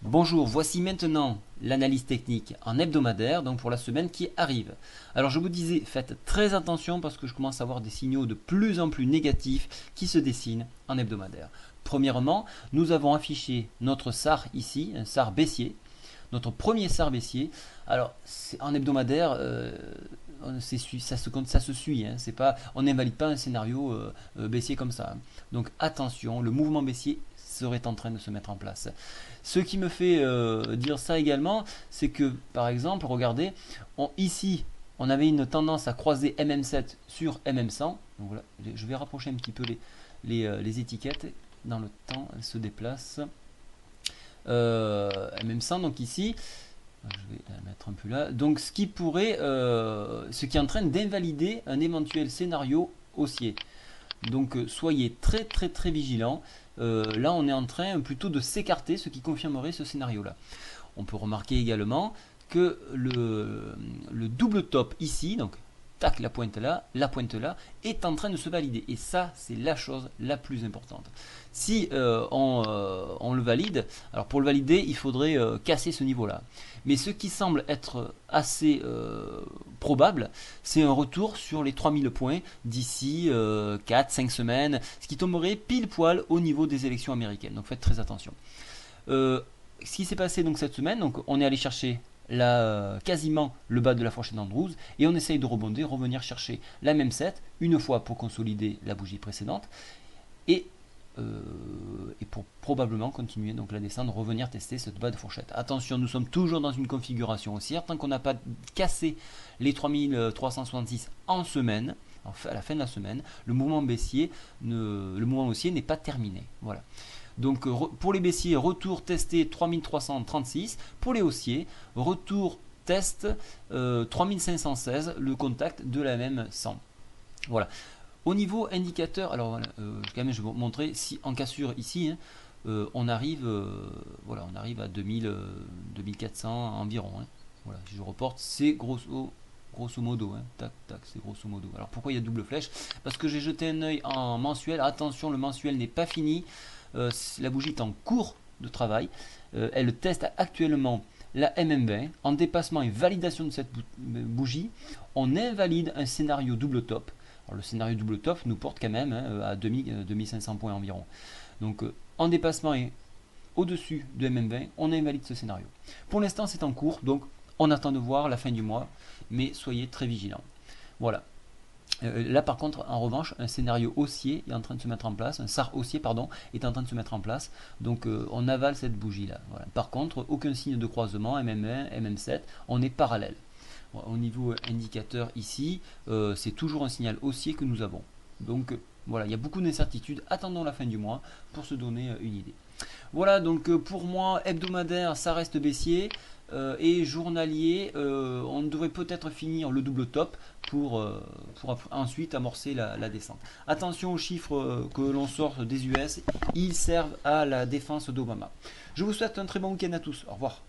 Bonjour, voici maintenant l'analyse technique en hebdomadaire, donc pour la semaine qui arrive. Alors je vous disais, faites très attention parce que je commence à avoir des signaux de plus en plus négatifs qui se dessinent en hebdomadaire. Premièrement, nous avons affiché notre SAR ici, un SAR baissier, notre premier SAR baissier. Alors en hebdomadaire, ça se suit, hein, c'est pas, on n'invalide pas un scénario baissier comme ça. Donc attention, le mouvement baissier serait en train de se mettre en place. Ce qui me fait dire ça également, c'est que par exemple, regardez, ici on avait une tendance à croiser MM7 sur MM100. Donc voilà, je vais rapprocher un petit peu les étiquettes. Dans le temps, elles se déplacent. MM100, donc ici, je vais la mettre un peu là. Donc ce qui pourrait, ce qui est en train d'invalider un éventuel scénario haussier. Donc soyez très très très vigilants. Là on est en train plutôt de s'écarter, ce qui confirmerait ce scénario là. On peut remarquer également que le double top ici, donc tac, la pointe là, est en train de se valider. Et ça, c'est la chose la plus importante. Si on le valide, alors pour le valider, il faudrait casser ce niveau-là. Mais ce qui semble être assez probable, c'est un retour sur les 3000 points d'ici 4-5 semaines, ce qui tomberait pile poil au niveau des élections américaines. Donc faites très attention. Ce qui s'est passé donc cette semaine, donc on est allé chercher quasiment le bas de la fourchette d'Andrews et on essaye de rebondir, revenir chercher la même 7 une fois pour consolider la bougie précédente et pour probablement continuer donc la descente, revenir tester cette bas de fourchette. Attention, nous sommes toujours dans une configuration haussière tant qu'on n'a pas cassé les 3366 en semaine. À la fin de la semaine, le mouvement haussier n'est pas terminé. Voilà. Donc pour les baissiers, retour testé 3336. Pour les haussiers, retour test 3516, le contact de la même 100. Voilà. Au niveau indicateur, alors voilà, quand même je vais vous montrer si en cassure ici, hein, on arrive à 2400 environ. Hein. Voilà, si je reporte, c'est grosso modo, hein. Tac, tac, c'est grosso modo. Alors pourquoi il y a double flèche? Parce que j'ai jeté un œil en mensuel. Attention, le mensuel n'est pas fini. La bougie est en cours de travail. Elle teste actuellement la MM20 en dépassement et validation de cette bougie. On invalide un scénario double top. Alors, le scénario double top nous porte quand même à 2500 points environ. Donc en dépassement et au-dessus de MM20, on invalide ce scénario. Pour l'instant, c'est en cours, donc on attend de voir la fin du mois, mais soyez très vigilants. Voilà. Là par contre, en revanche, un scénario haussier est en train de se mettre en place, un SAR haussier pardon, est en train de se mettre en place, donc on avale cette bougie là. Voilà. Par contre, aucun signe de croisement, MM1, MM7, on est parallèle. Voilà. Au niveau indicateur ici, c'est toujours un signal haussier que nous avons. Donc voilà, il y a beaucoup d'incertitudes, attendons la fin du mois pour se donner une idée. Voilà, donc pour moi, hebdomadaire, ça reste baissier. Et journalier, on devrait peut-être finir le double top pour ensuite amorcer la descente. Attention aux chiffres que l'on sort des US, ils servent à la défense d'Obama. Je vous souhaite un très bon week-end à tous. Au revoir.